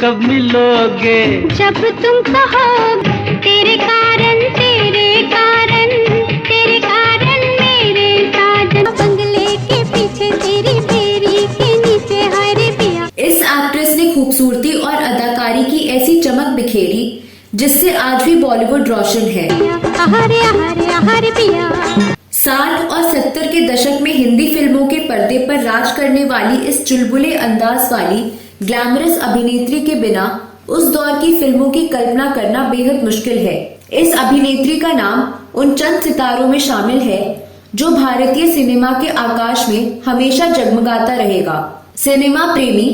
कब मिलोगे? जब तुम कहोगे। तेरे कारण मेरे साजन बंगले के पीछे तेरी बेरी के नीचे हरे पिया। इस एक्ट्रेस ने खूबसूरती और अदाकारी की ऐसी चमक बिखेरी जिससे आज भी बॉलीवुड रोशन है। हरे पिया। 60 और 70 के दशक में हिंदी फिल्मों के पर्दे पर राज करने वाली इस चुलबुले अंदाज वाली ग्लैमरस अभिनेत्री के बिना उस दौर की फिल्मों की कल्पना करना बेहद मुश्किल है। इस अभिनेत्री का नाम उन चंद सितारों में शामिल है जो भारतीय सिनेमा के आकाश में हमेशा जगमगाता रहेगा। सिनेमा प्रेमी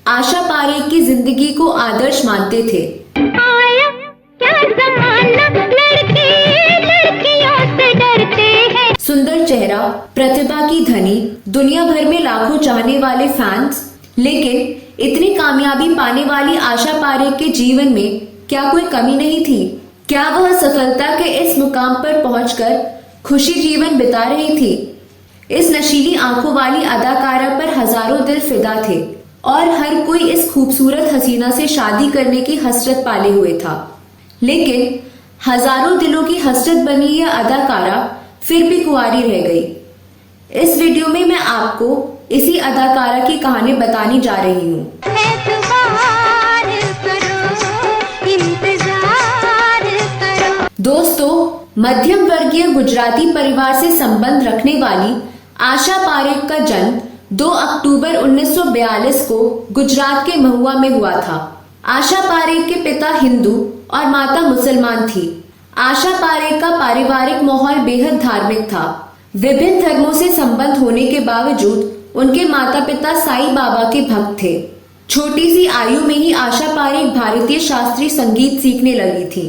आशा पारेख की जिंदगी को आदर्श मानते थे। आया क्या ज़माना, लड़के लड़कियों से डरते हैं। सुंदर चेहरा, प्रतिभा की धनी, दुनिया भर में लाखों चाहने वाले फैंस, लेकिन इतनी कामयाबी पाने वाली आशा पारेख के जीवन में क्या कोई कमी नहीं थी? क्या वह सफलता के इस मुकाम पर पहुंचकर खुशी जीवन बिता रही थी? इस नशीली आंखों वाली अदाकारा पर हजारों दिल फिदा थे और हर कोई इस खूबसूरत हसीना से शादी करने की हसरत पाले हुए था। लेकिन हजारों दिलों की हसरत बनी यह अदाकारा फिर भी कुंवारी रह गई। इस वीडियो में मैं आपको इसी अदाकारा की कहानी बताने जा रही हूँ। दोस्तों, मध्यम वर्गीय गुजराती परिवार से संबंध रखने वाली आशा पारेख का जन्म 2 अक्टूबर 1942 को गुजरात के महुआ में हुआ था। आशा पारेख के पिता हिंदू और माता मुसलमान थी। आशा पारेख का पारिवारिक माहौल बेहद धार्मिक था। विभिन्न धर्मों से संबंध होने के बावजूद उनके माता पिता साईं बाबा के भक्त थे। छोटी सी आयु में ही आशा पारेख भारतीय शास्त्रीय संगीत सीखने लगी थी।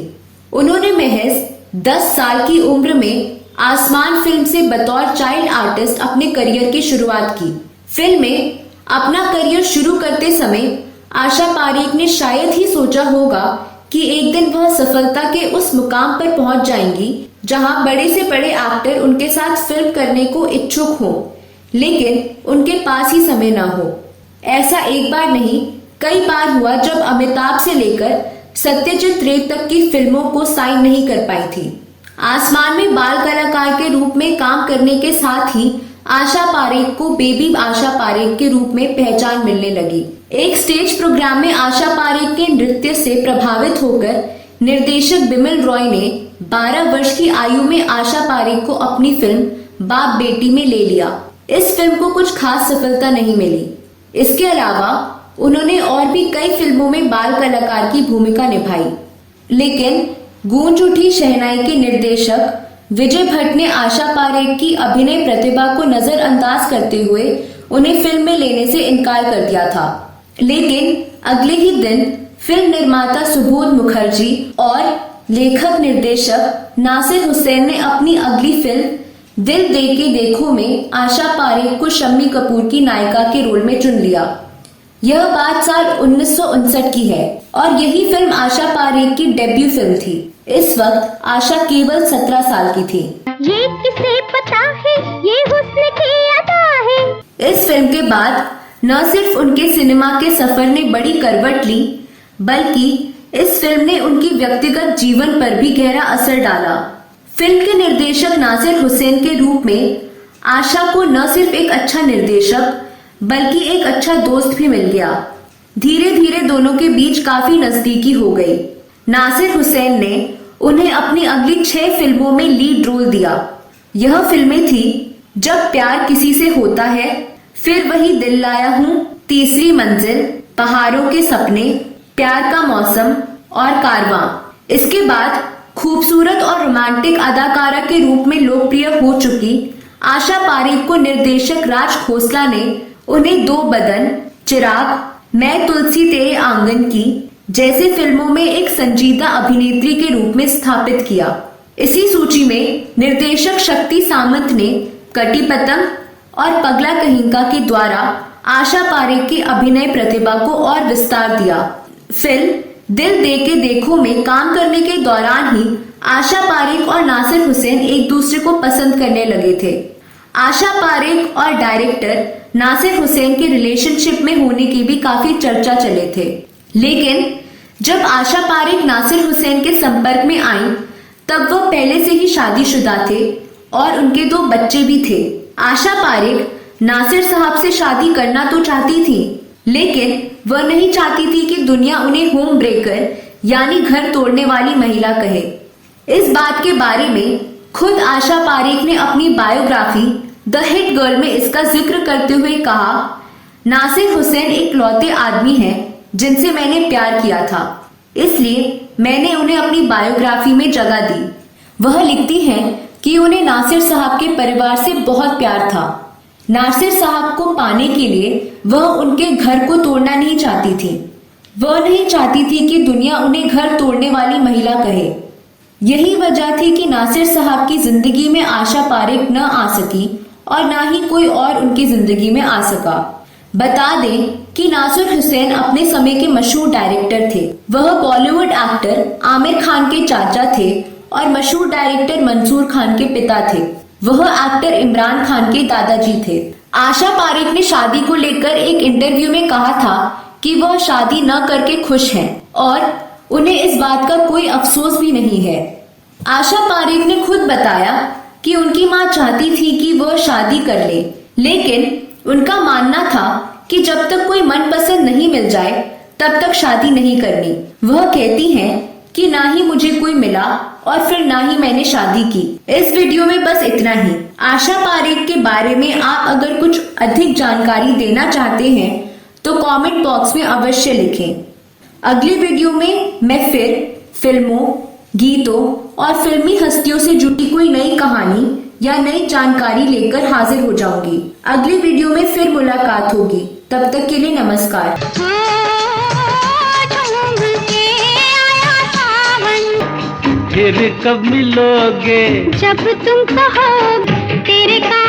उन्होंने महज 10 साल की उम्र में आसमान फिल्म से बतौर चाइल्ड आर्टिस्ट अपने करियर की शुरुआत की। फिल्म में अपना करियर शुरू करते समय आशा पारेख ने शायद ही सोचा होगा कि एक दिन वह सफलता के उस मुकाम पर पहुंच जाएंगी जहां बड़े से बड़े एक्टर उनके साथ फिल्म करने को इच्छुक हों, लेकिन उनके पास ही समय ना हो। ऐसा एक बार नहीं, कई बार हुआ जब अमिताभ से लेकर सत्यजीत रे तक की फिल्मों को साइन नहीं कर पाई थी। आसमान में बाल कलाकार के रूप में काम करने के साथ ही आशा पारेख को बेबी आशा पारेख के रूप में पहचान मिलने लगी। एक स्टेज प्रोग्राम में आशा पारेख के नृत्य से प्रभावित होकर निर्देशक बिमल रॉय ने 12 वर्ष की आयु में आशा पारेख को अपनी फिल्म बाप बेटी में ले लिया। इस फिल्म को कुछ खास सफलता नहीं मिली। इसके अलावा उन्होंने और भी कई फिल्मों में बाल कलाकार की भूमिका निभाई, लेकिन गूंज उठी शहनाई के निर्देशक विजय भट्ट ने आशा पारेख की अभिनय प्रतिभा को नजरअंदाज करते हुए उन्हें फिल्म में लेने से इनकार कर दिया था। लेकिन अगले ही दिन फिल्म निर्माता सुबोध मुखर्जी और लेखक निर्देशक नासिर हुसैन ने अपनी अगली फिल्म दिल दे के देखो में आशा पारेख को शम्मी कपूर की नायिका के रोल में चुन लिया। यह बात साल 1959 की है और यही फिल्म आशा पारेख की डेब्यू फिल्म थी। इस वक्त आशा केवल 17 साल की थी। ये किसे पता है, ये हुस्न की अदा है। इस फिल्म के बाद न सिर्फ उनके सिनेमा के सफर ने बड़ी करवट ली, बल्कि इस फिल्म ने उनकी व्यक्तिगत जीवन पर भी गहरा असर डाला। फिल्म के निर्देशक नासिर हुसैन के रूप में आशा को न सिर्फ एक अच्छा निर्देशक बल्कि एक अच्छा दोस्त भी मिल गया। धीरे धीरे दोनों के बीच काफी नजदीकी हो गई। नासिर हुसैन ने उन्हें अपनी अगली 6 फिल्मों में लीड रोल दिया। यह फिल्में थी जब प्यार किसी से होता है, फिर वही दिल लाया हूँ, तीसरी मंजिल, पहाड़ों के सपने, प्यार का मौसम और कारवां। इसके बाद खूबसूरत और रोमांटिक अदाकारा के रूप में लोकप्रिय हो चुकी आशा पारेख को निर्देशक राज खोसला ने उन्हें 2 बदन, चिराग, मैं तुलसी तेरे आंगन की जैसे फिल्मों में एक संजीदा अभिनेत्री के रूप में स्थापित किया। इसी सूची में निर्देशक शक्ति सामंत ने कटी पतंग और पगला कहिंका के द्वारा आशा पारेख की अभिनय प्रतिभा को और विस्तार दिया। फिल्म दिल दे के देखो में काम करने के दौरान ही आशा पारेख और नासिर हुसैन एक दूसरे को पसंद करने लगे थे। आशा पारेख और डायरेक्टर नासिर हुसैन के रिलेशनशिप में होने की भी काफी चर्चा चले थे। लेकिन जब आशा पारेख नासिर हुसैन के संपर्क में आई तब वह पहले से ही शादीशुदा थे और उनके 2 बच्चे भी थे। आशा पारेख नासिर साहब से शादी करना तो चाहती थी, लेकिन वह नहीं चाहती थी कि दुनिया उन्हें होम ब्रेकर यानी घर तोड़ने वाली महिला कहे। इस बात के बारे में खुद आशा पारेख ने अपनी बायोग्राफी द हिट गर्ल में इसका जिक्र करते हुए कहा, नासिर हुसैन एक लौते आदमी हैं जिनसे मैंने प्यार किया था, इसलिए मैंने उन्हें अपनी बायोग्राफी में जगह दी। वह लिखती हैं कि उन्हें नासिर साहब के परिवार से बहुत प्यार था। नासिर साहब को पाने के लिए वह उनके घर को तोड़ना नहीं चाहती थी। वह नहीं चाहती थी कि दुनिया उन्हें घर तोड़ने वाली महिला कहे। यही वजह थी कि नासिर साहब की जिंदगी में आशा पारेख न आ सकी और न ही कोई और उनकी जिंदगी में आ सका। बता दें कि नासिर हुसैन अपने समय के मशहूर डायरेक्टर थे। वह बॉलीवुड एक्टर आमिर खान के चाचा थे और मशहूर डायरेक्टर मंसूर खान के पिता थे। वह एक्टर इमरान खान के दादाजी थे। आशा पारेख ने शादी को लेकर एक इंटरव्यू में कहा था कि वह शादी न करके खुश हैं और उन्हें इस बात का कोई अफसोस भी नहीं है। आशा पारेख ने खुद बताया कि उनकी मां चाहती थी कि वह शादी कर ले, लेकिन उनका मानना था कि जब तक कोई मनपसंद नहीं मिल जाए तब तक शादी नहीं करनी। वह कहती हैं कि ना ही मुझे कोई मिला और फिर ना ही मैंने शादी की। इस वीडियो में बस इतना ही। आशा पारेख के बारे में आप अगर कुछ अधिक जानकारी देना चाहते हैं तो कमेंट बॉक्स में अवश्य लिखें। अगली वीडियो में मैं फिर फिल्मों, गीतों और फिल्मी हस्तियों से जुड़ी कोई नई कहानी या नई जानकारी लेकर हाजिर हो जाऊंगी। अगली वीडियो में फिर मुलाकात होगी। तब तक के लिए नमस्कार। फिर कब मिलोगे? जब तुम कहो तेरे का